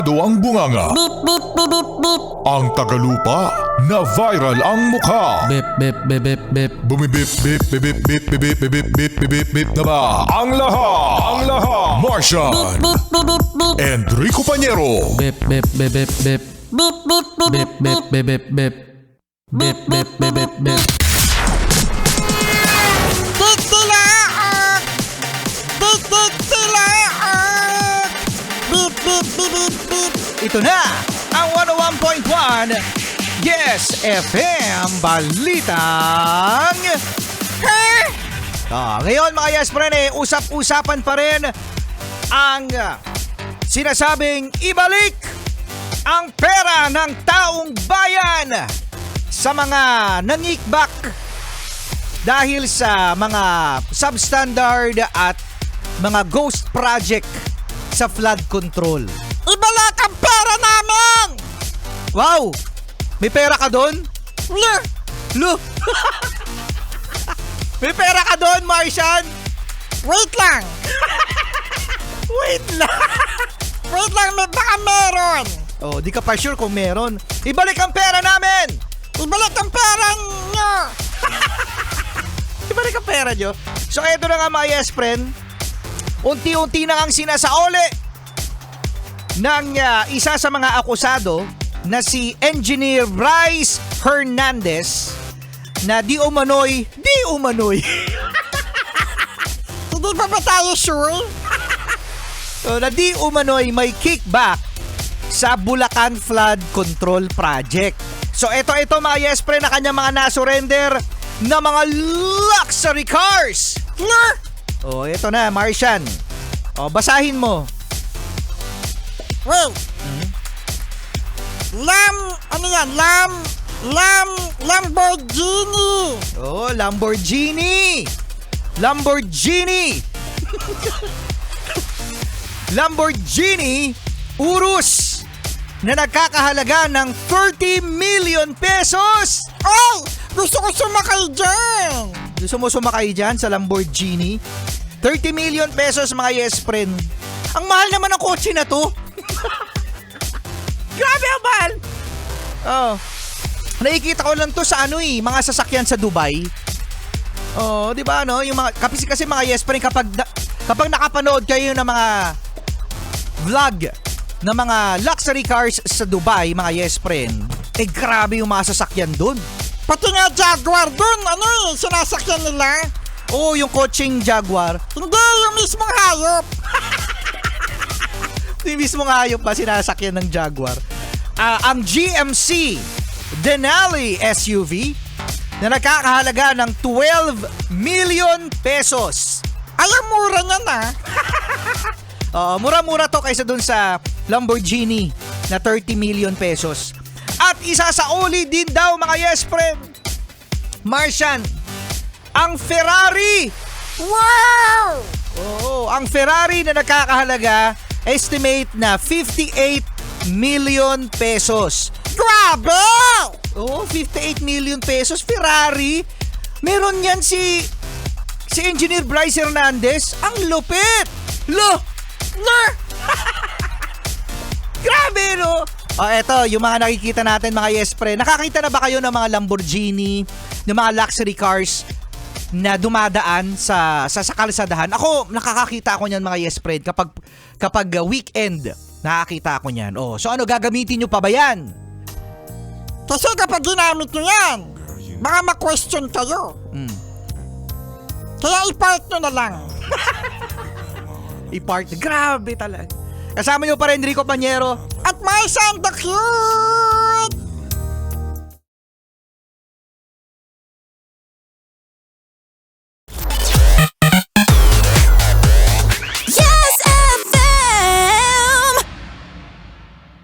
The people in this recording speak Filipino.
abogado ang bunganga. Beep, beep, beep, beep, beep. Ang tagalupa na viral ang mukha. Bip, bip, bip, bip, bip. Bumibip, bip, bip, bip, bip, bip, bip, bip, bip, bip, bip, bip na ba? Ang lahat! Martian! Beep, beep, beep, beep. Enrico Pañero! Bip, bip, bip, bip, bip. Beep, beep, beep, Bip, bip, bip, bip, bip. Bip, bip, bip, bip, bip. Dik sila! Dik, dik sila! Beep, beep, beep, beep, beep. Ito na ang 101.1 Yes FM Balitang ngayon mga Yes Friend, usap-usapan pa rin ang sinasabing ibalik ang pera ng taong bayan sa mga nangikbak dahil sa mga substandard at mga ghost project sa flood control. Ibalik ang pera namin! Wow! May pera ka doon? Lo! May pera ka doon, Martian? Wait lang! Wait lang! Wait lang, baka meron! Oh, di ka pa sure kung meron. Ibalik ang pera namin! Ibalik ang pera nyo! Ibalik ang pera nyo. So, eto na nga mga Yes Friend. Unti-unti na ang sinasaole ng isa sa mga akusado na si Engineer Bryce Hernandez na di umano'y Hindi pa ba tayo sure? na di umano'y may kickback sa Bulacan Flood Control Project. So ito mga Yes Friend na kanyang mga nasurrender na mga luxury cars. Oh, ito na, Martian. Oh, basahin mo. Wait. Lamborghini. Oh, Lamborghini. Lamborghini Urus na nagkakahalaga ng 30 million pesos. Ay! Gusto ko sumakay dyan! Gusto mo sumakay dyan sa Lamborghini? 30 million pesos mga Yes Friend. Ang mahal naman ng kotse na to. Grabe ang mahal. Oh. Nakikita ko lang to sa mga sasakyan sa Dubai. Oh, di ba yung mga kasi mga Yes Friend kapag nakapanood kayo ng mga vlog ng mga luxury cars sa Dubai, mga Yes Friend, grabe yung mga sasakyan doon. Pati nga Jaguar dun, sinasakyan nila. Oo, yung coaching Jaguar. Hindi, yung mismong hayop. Yung mismong hayop pa sinasakyan ng Jaguar. Ang GMC Denali SUV na nakakahalaga ng 12 million pesos. Ay, ang mura niya na. Mura-mura to kaysa dun sa Lamborghini na 30 million pesos. At isa sa uli din daw mga Yes Friend, Martian, ang Ferrari. Wow! Oo, ang Ferrari na nakakahalaga, estimate na 58 million pesos. Grabe! Oo, 58 million pesos Ferrari. Meron yan si Engineer Bryce Hernandez. Ang lupit. Grabe, no? Eto, yung mga nakikita natin mga Yes Friend. Nakakita na ba kayo ng mga Lamborghini, ng mga luxury cars na dumadaan sa kalsadahan? Ako, nakakakita ako niyan mga Yes Friend kapag weekend. Nakakita ako niyan. Oh, so ano, gagamitin nyo pa ba yan? Kasi kapag ginamit nyo yan, baka ma-question kayo. Kaya i-park nyo na lang. I-park. Grabe talaga. Kasama nyo pa rin Enrico Pañero at my son the cute!